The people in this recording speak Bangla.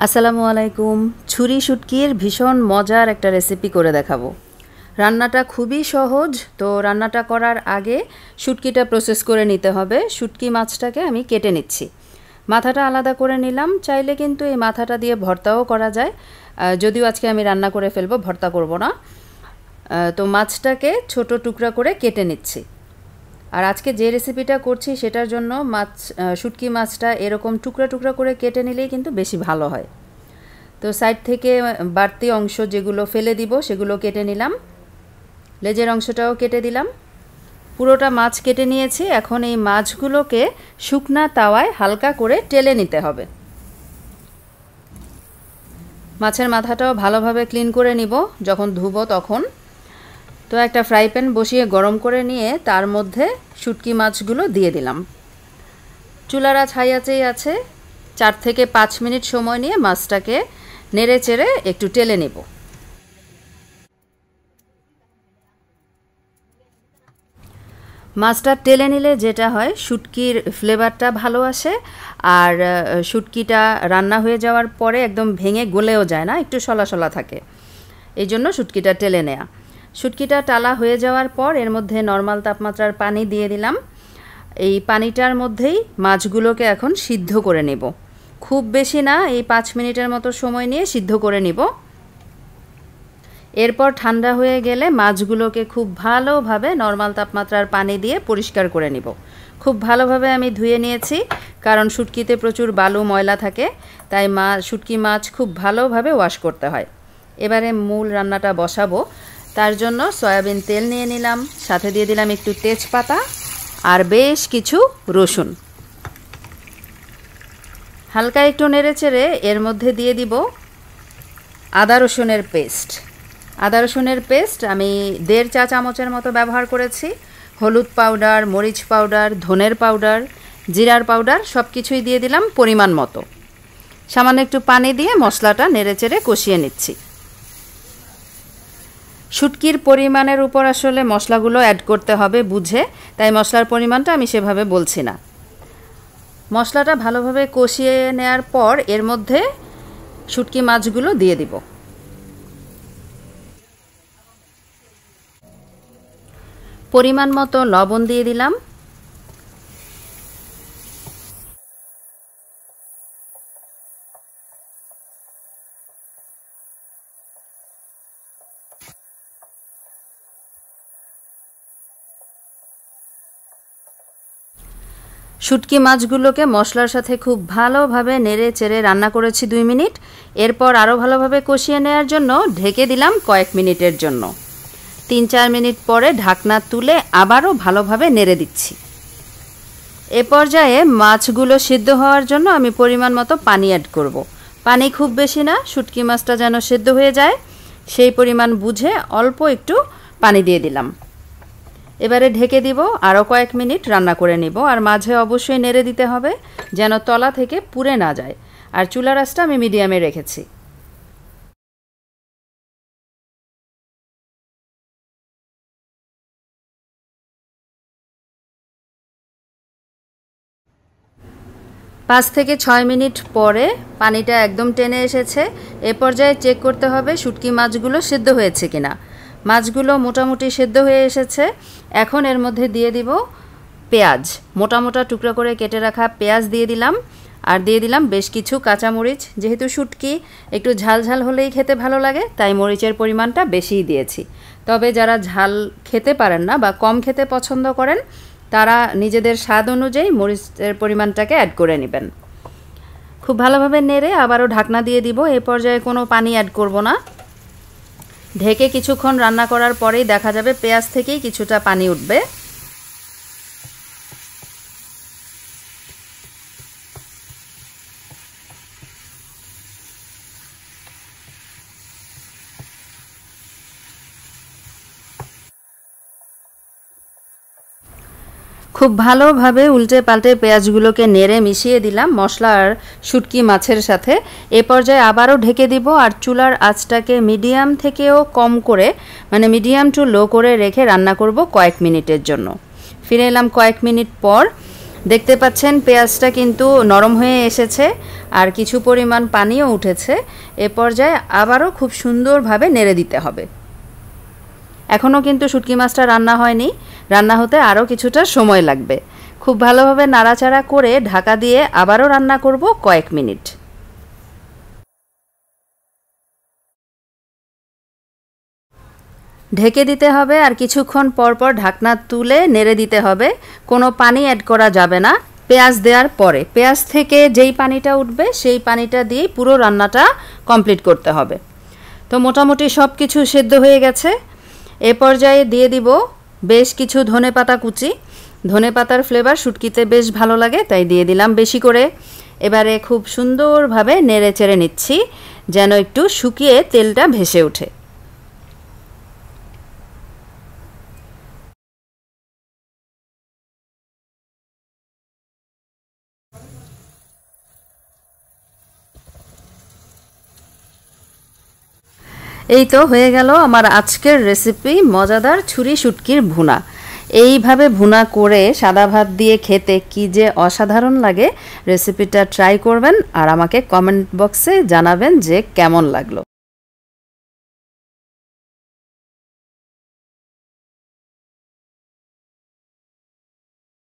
আসসালামু আলাইকুম। ছুরি শুটকির ভীষণ মজার একটা রেসিপি করে দেখাবো। রান্নাটা খুবই সহজ। তো রান্নাটা করার আগে শুটকিটা প্রসেস করে নিতে হবে। শুটকি মাছটাকে আমি কেটে নিচ্ছি, মাথাটা আলাদা করে নিলাম। চাইলে কিন্তু এই মাথাটা দিয়ে ভর্তাও করা যায়, যদিও আজকে আমি রান্না করে ফেলবো, ভর্তা করব না। তো মাছটাকে ছোট টুকরা করে কেটে নিচ্ছি। আর আজকে যে রেসিপিটা করছি সেটার জন্য শুটকি মাছটা এরকম টুকরা টুকরা করে কেটে নিলেই কিন্তু বেশি ভালো হয়। তো সাইড থেকে বাড়তি অংশ যেগুলো ফেলে দিব সেগুলো কেটে নিলাম, লেজের অংশটাও কেটে দিলাম। পুরোটা মাছ কেটে নিয়েছি। এখন এই মাছগুলোকে শুকনা তাওয়ায় হালকা করে টেলে নিতে হবে। মাছের মাথাটাও ভালোভাবে ক্লিন করে নিব যখন ধুবো তখন। তো একটা ফ্রাই প্যান বসিয়ে গরম করে নিয়ে তার মধ্যে শুটকি মাছগুলো দিয়ে দিলাম। চুলার আঁচ হাই আঁচেই আছে। 4 থেকে 5 মিনিট সময় নিয়ে মাছটাকে নেড়ে চেড়ে একটু টেলে নেব। মাছটা টেলে নিলে যেটা হয়, শুটকির ফ্লেভারটা ভালো আসে। আর শুটকিটা রান্না হয়ে যাওয়ার পরে একদম ভেঙে গলেও যায় না, একটু শলা শলা থাকে। এই জন্য শুটকিটা টেলে নেয়া। শুটকিটা টালা হয়ে যাওয়ার পর এর মধ্যে নর্মাল তাপমাত্রার পানি দিয়ে দিলাম। এই পানিটার মধ্যেই মাছগুলোকে এখন সিদ্ধ করে নেব। খুব বেশি না, এই 5 মিনিটের মতো সময় নিয়ে সিদ্ধ করে নিব। এরপর ঠান্ডা হয়ে গেলে মাছগুলোকে খুব ভালোভাবে নর্মাল তাপমাত্রার পানি দিয়ে পরিষ্কার করে নিব। খুব ভালোভাবে আমি ধুয়ে নিয়েছি, কারণ শুটকিতে প্রচুর বালু ময়লা থাকে, তাই শুটকি মাছ খুব ভালোভাবে ওয়াশ করতে হয়। এবারে মূল রান্নাটা বসাবো। তার জন্য সয়াবিন তেল নিয়ে নিলাম, সাথে দিয়ে দিলাম একটু তেজপাতা আর বেশ কিছু রসুন। হালকা একটু নেড়েচেড়ে এর মধ্যে দিয়ে দিব আদা রসুনের পেস্ট। আদা রসুনের পেস্ট আমি 1.5 চা চামচের মতো ব্যবহার করেছি। হলুদ পাউডার, মরিচ পাউডার, ধনের পাউডার, জিরার পাউডার সব কিছুই দিয়ে দিলাম পরিমাণ মতো। সামান্য একটু পানি দিয়ে মশলাটা নেড়েচেড়ে কষিয়ে নিচ্ছি। শুটকির পরিমাণের উপর আসলে মশলাগুলো অ্যাড করতে হবে বুঝে, তাই মশলার পরিমাণটা আমি সেভাবে বলছি না। মশলাটা ভালোভাবে কষিয়ে নেওয়ার পর এর মধ্যে শুটকি মাছগুলো দিয়ে দিব। পরিমাণ মতো লবণ দিয়ে দিলাম। শুটকি মাছগুলোকে মশলার সাথে খুব ভালোভাবে নেড়ে চেড়ে রান্না করেছি 2 মিনিট। এরপর আরও ভালোভাবে কষিয়ে নেওয়ার জন্য ঢেকে দিলাম কয়েক মিনিটের জন্য। 3-4 মিনিট পরে ঢাকনা তুলে আবারও ভালোভাবে নেড়ে দিচ্ছি। এ পর্যায়ে মাছগুলো সিদ্ধ হওয়ার জন্য আমি পরিমাণ মতো পানি অ্যাড করব। পানি খুব বেশি না, শুটকি মাছটা যেন সিদ্ধ হয়ে যায় সেই পরিমাণ বুঝে অল্প একটু পানি দিয়ে দিলাম। এবারে ঢেকে দিব, আরও কয়েক মিনিট রান্না করে নিব। আর মাঝে অবশ্যই নেড়ে দিতে হবে যেন তলা থেকে পুড়ে না যায়। আর চুলার আঁচটা আমি মিডিয়ামে রেখেছি। পাঁচ থেকে 6 মিনিট পরে পানিটা একদম টেনে এসেছে। এ পর্যায়ে চেক করতে হবে শুটকি মাছগুলো সিদ্ধ হয়েছে কিনা। মাছগুলো মোটামুটি সিদ্ধ হয়ে এসেছে। এখন এর মধ্যে দিয়ে দিব পেঁয়াজ। মোটা মোটা টুকরো করে কেটে রাখা পেঁয়াজ দিয়ে দিলাম। আর দিয়ে দিলাম বেশ কিছু কাঁচামরিচ। যেহেতু শুটকি একটু ঝাল ঝাল হলেই খেতে ভালো লাগে, তাই মরিচের পরিমাণটা বেশিই দিয়েছি। তবে যারা ঝাল খেতে পারেন না বা কম খেতে পছন্দ করেন, তারা নিজেদের স্বাদ অনুযায়ী মরিচের পরিমাণটাকে অ্যাড করে নেবেন। খুব ভালোভাবে নেড়ে আবারও ঢাকনা দিয়ে দিব। এই পর্যায়ে কোনো পানি অ্যাড করব না। ঢেকে কিছুক্ষণ রান্না করার পরেই দেখা যাবে পেঁয়াজ থেকেই কিছুটা পানি উঠবে। খুব ভালোভাবে উল্টে পাল্টে পেঁয়াজগুলোকে নেড়ে মিশিয়ে দিলাম মশলা আর শুটকি মাছের সাথে। এ পর্যায়ে আবারও ঢেকে দিব আর চুলার আঁচটাকে মিডিয়াম থেকেও কম করে, মানে মিডিয়াম টু লো করে রেখে রান্না করব কয়েক মিনিটের জন্য। ফিরে এলাম কয়েক মিনিট পর। দেখতে পাচ্ছেন পেঁয়াজটা কিন্তু নরম হয়ে এসেছে আর কিছু পরিমাণ পানিও উঠেছে। এ পর্যায়ে আবারও খুব সুন্দরভাবে নেড়ে দিতে হবে। এখনও কিন্তু শুটকি মাছটা রান্না হয়নি, রান্না হতে আরও কিছুটা সময় লাগবে। খুব ভালোভাবে নাড়াচাড়া করে ঢাকা দিয়ে আবারও রান্না করব কয়েক মিনিট। ঢেকে দিতে হবে আর কিছুক্ষণ পর পর ঢাকনা তুলে নেড়ে দিতে হবে। কোনো পানি অ্যাড করা যাবে না। পেঁয়াজ দেওয়ার পরে পেঁয়াজ থেকে যেই পানিটা উঠবে সেই পানিটা দিয়েই পুরো রান্নাটা কমপ্লিট করতে হবে। তো মোটামুটি সব কিছু সেদ্ধ হয়ে গেছে। এ পর্যায়ে দিয়ে দিব বেশ কিছু ধনেপাতা কুচি। ধনেপাতার ফ্লেভার শুটকিতে বেশ ভালো লাগে, তাই দিয়ে দিলাম বেশি করে। এবারে খুব সুন্দরভাবে নেড়ে চেড়ে নিচ্ছি যেন একটু শুকিয়ে তেলটা ভেসে ওঠে। এই তো হয়ে গেল আমার আজকের রেসিপি, মজাদার ছুরি শুটকির ভুনা। এইভাবে ভুনা করে সাদা ভাত দিয়ে খেতে কি যে অসাধারণ লাগে। রেসিপিটা ট্রাই করবেন আর আমাকে কমেন্ট বক্সে জানাবেন যে কেমন লাগলো।